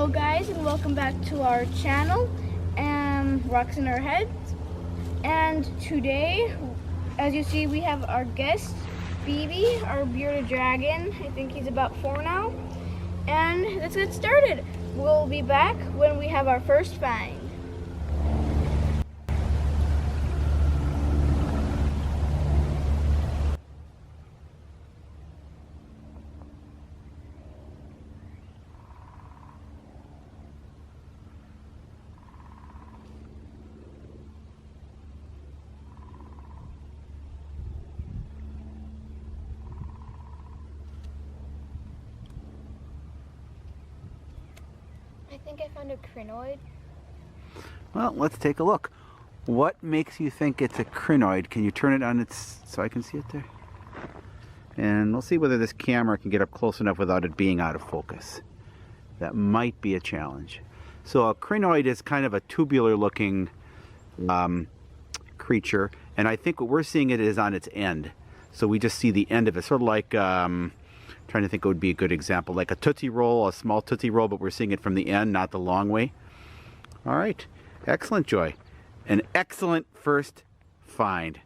Hello guys, and welcome back to our channel, Rocks in Our Heads. And today, as you see, we have our guest, BB, our bearded dragon. I think he's about 4 now. And let's get started. We'll be back when we have our first find. I think I found a crinoid. Well, let's take a look. What makes you think it's a crinoid? Can you turn it on its so I can see it there? And we'll see whether this camera can get up close enough without it being out of focus. That might be a challenge. So a crinoid is kind of a tubular looking creature, and I think what we're seeing it is on its end. So we just see the end of it, sort of like trying to think what would be a good example, like a Tootsie Roll, a small Tootsie Roll, but we're seeing it from the end, not the long way. All right, excellent, Joy. An excellent first find.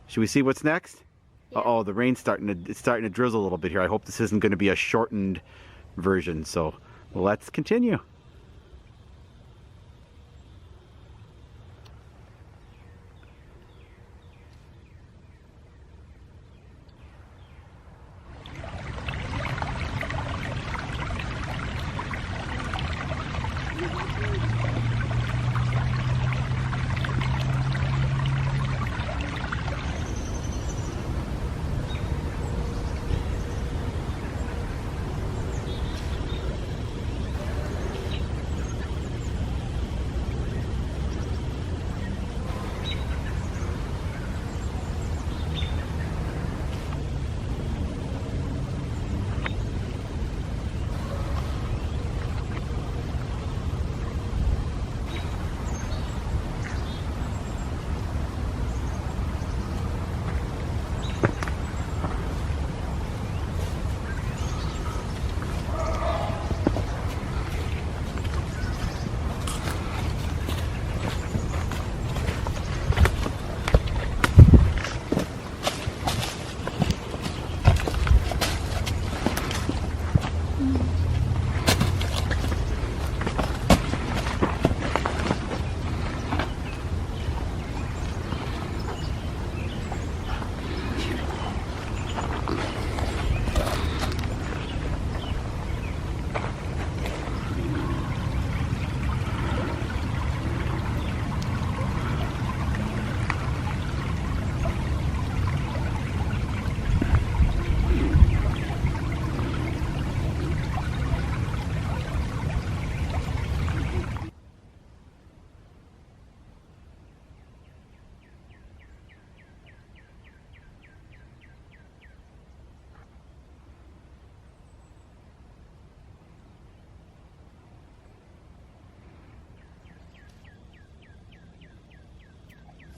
Should we see what's next? Yeah. Uh-oh, the rain's starting to drizzle a little bit here. I hope this isn't going to be a shortened version, so let's continue.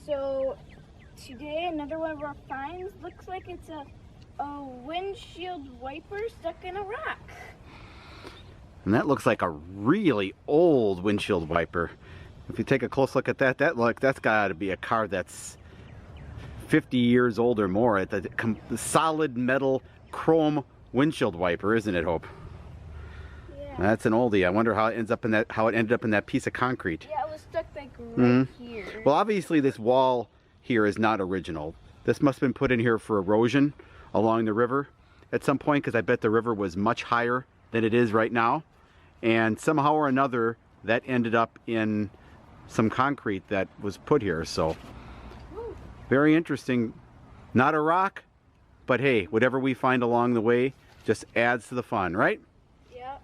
So today, another one of our finds looks like it's a windshield wiper stuck in a rock. And that looks like a really old windshield wiper. If you take a close look at that, that's got to be a car that's 50 years old or more. It's a solid metal chrome windshield wiper, isn't it, Hope? Yeah. That's an oldie. I wonder how it ended up in that piece of concrete. Yeah, it was stuck like right here. Well, obviously this wall here is not original. This must have been put in here for erosion along the river at some point, because I bet the river was much higher than it is right now. And somehow or another, that ended up in some concrete that was put here. So, very interesting. Not a rock, but hey, whatever we find along the way just adds to the fun, right? Yeah.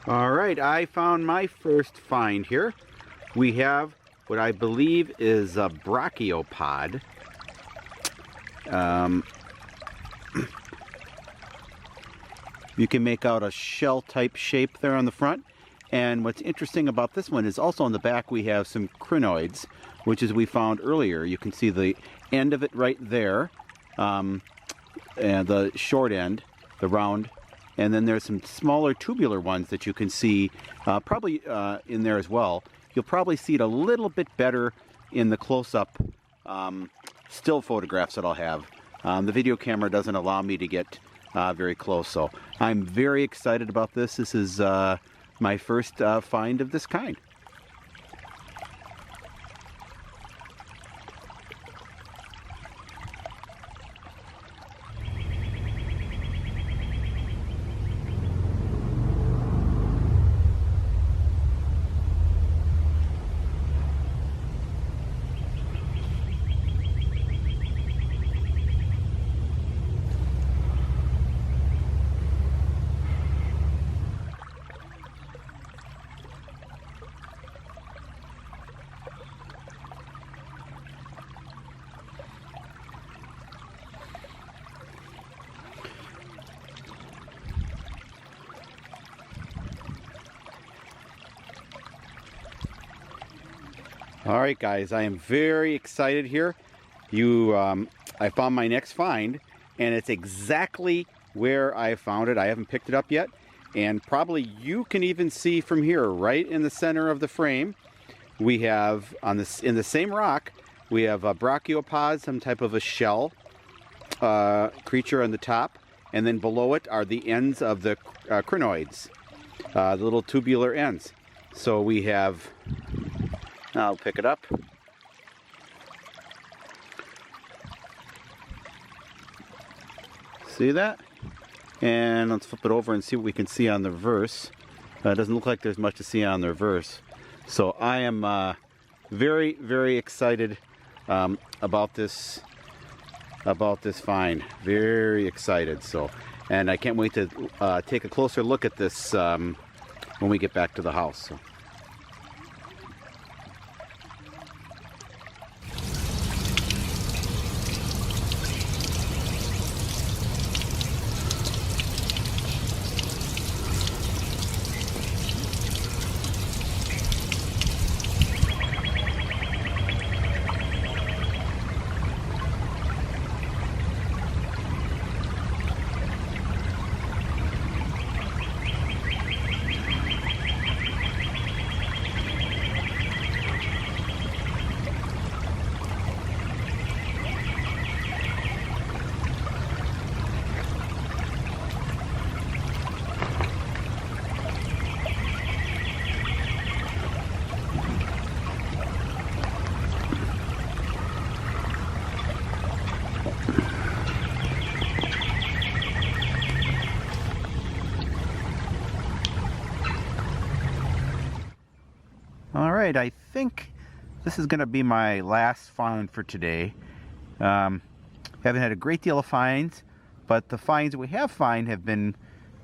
All right, I found my first find here. We have what I believe is a brachiopod. You can make out a shell type shape there on the front. And what's interesting about this one is also on the back we have some crinoids, which is we found earlier. You can see the end of it right there, and the short end, the round. And then there's some smaller tubular ones that you can see probably in there as well. You'll probably see it a little bit better in the close-up still photographs that I'll have. The video camera doesn't allow me to get very close, so I'm very excited about this. This is my first find of this kind. All right, guys, I am very excited here. I found my next find, and it's exactly where I found it. I haven't picked it up yet, and probably you can even see from here, right in the center of the frame, we have in the same rock, we have a brachiopod, some type of a shell creature on the top, and then below it are the ends of the crinoids, the little tubular ends. So we have. I'll pick it up. See that? And let's flip it over and see what we can see on the reverse. It doesn't look like there's much to see on the reverse. So I am very, very excited about this find. Very excited. So, and I can't wait to take a closer look at this when we get back to the house. So. All right, I think this is going to be my last find for today. Haven't had a great deal of finds, but the finds we have found have been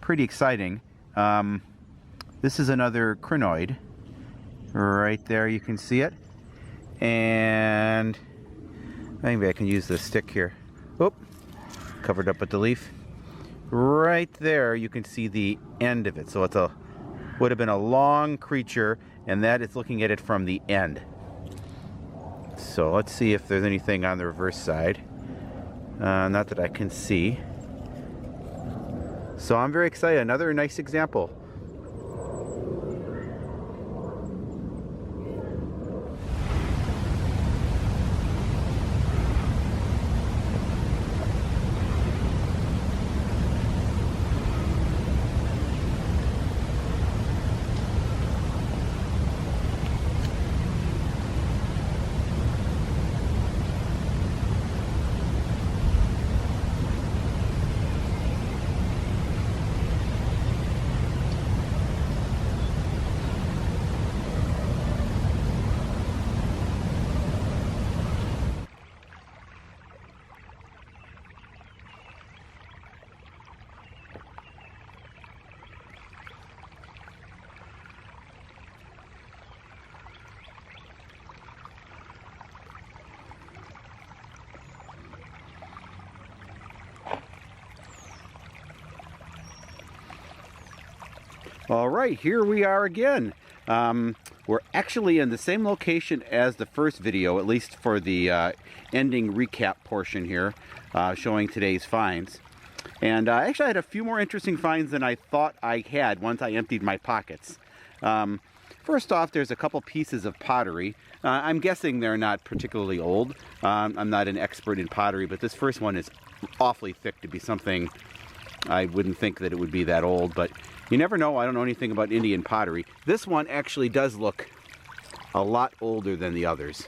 pretty exciting. This is another crinoid. Right there, you can see it. And maybe I can use this stick here. Oop, covered up with the leaf. Right there, you can see the end of it. So it's would have been a long creature, and that is looking at it from the end. So let's see if there's anything on the reverse side. Not that I can see. So I'm very excited. Another nice example. All right, here we are again. We're actually in the same location as the first video, at least for the ending recap portion here, showing today's finds. And actually I had a few more interesting finds than I thought I had once I emptied my pockets. First off, there's a couple pieces of pottery. I'm guessing they're not particularly old. I'm not an expert in pottery, but this first one is awfully thick to be something I wouldn't think that it would be that old, but you never know. I don't know anything about Indian pottery. This one actually does look a lot older than the others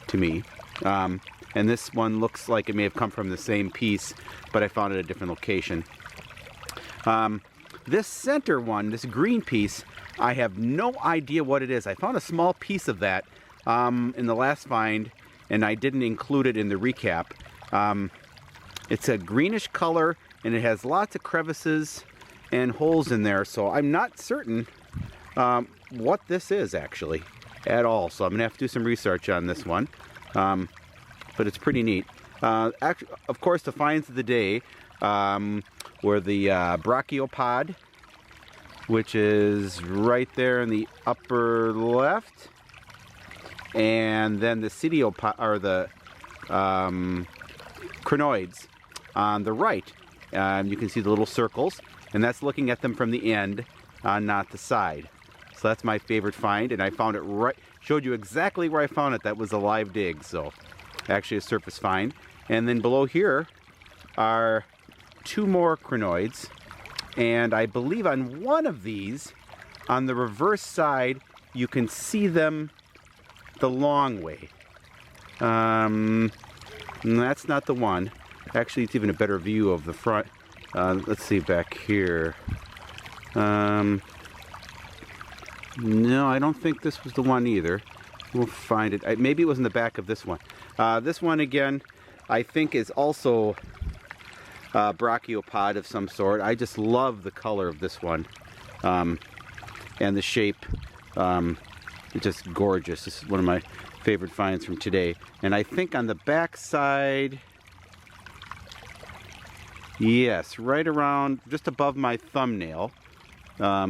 to me. And this one looks like it may have come from the same piece, but I found it at a different location. This center one, this green piece, I have no idea what it is. I found a small piece of that in the last find, and I didn't include it in the recap. It's a greenish color, and it has lots of crevices and holes in there, so I'm not certain what this is actually at all. So I'm gonna have to do some research on this one, but it's pretty neat. Of course, the finds of the day were the brachiopod, which is right there in the upper left, and then the cetiopod, or the crinoids on the right. You can see the little circles, and that's looking at them from the end, not the side. So that's my favorite find, and I found it right, showed you exactly where I found it. That was a live dig, so actually a surface find. And then below here are two more crinoids, and I believe on one of these, on the reverse side, you can see them the long way. That's not the one. Actually, it's even a better view of the front. Let's see back here. No, I don't think this was the one either. We'll find it. Maybe it was in the back of this one. This one again, I think is also brachiopod of some sort. I just love the color of this one, and the shape. It's just gorgeous. This is one of my favorite finds from today. And I think on the back side, yes, right around, just above my thumbnail. I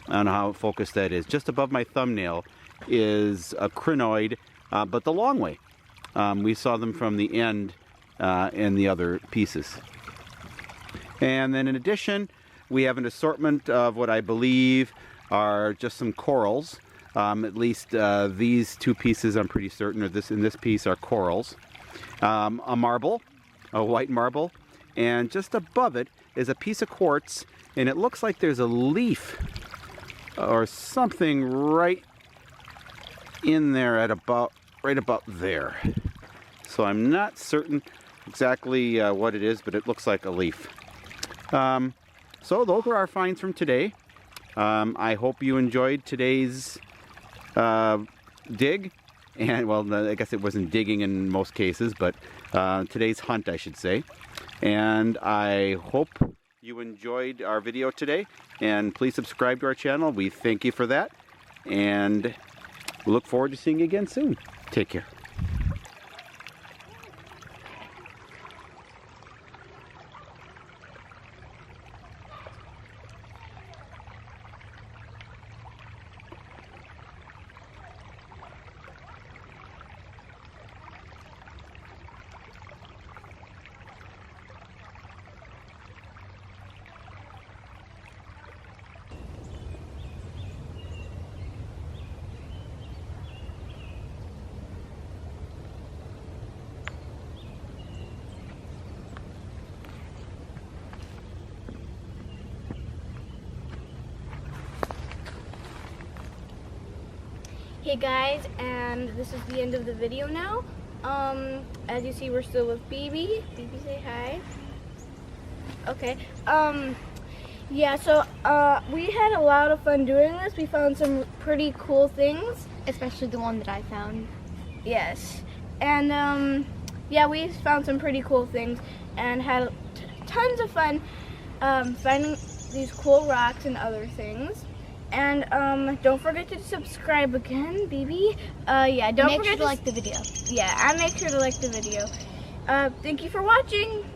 don't know how focused that is. Just above my thumbnail is a crinoid, but the long way. We saw them from the end and the other pieces. And then in addition, we have an assortment of what I believe are just some corals. At least these two pieces, I'm pretty certain, or in this piece are corals. A marble, a white marble, and just above it is a piece of quartz, and it looks like there's a leaf or something right in there at right about there. So I'm not certain exactly what it is, but it looks like a leaf. So those are our finds from today. I hope you enjoyed today's dig, and well, I guess it wasn't digging in most cases, but today's hunt, I should say. And I hope you enjoyed our video today, and please subscribe to our channel. We thank you for that, and we look forward to seeing you again soon. Take care. Hey guys, and this is the end of the video now. As you see, we're still with BB. BB, say hi. Okay. Yeah, so we had a lot of fun doing this. We found some pretty cool things, especially the one that I found. Yes. And yeah, we found some pretty cool things and had tons of fun finding these cool rocks and other things. And don't forget to subscribe again, BB. Yeah, don't forget to like the video. Yeah, and make sure to like the video. Thank you for watching.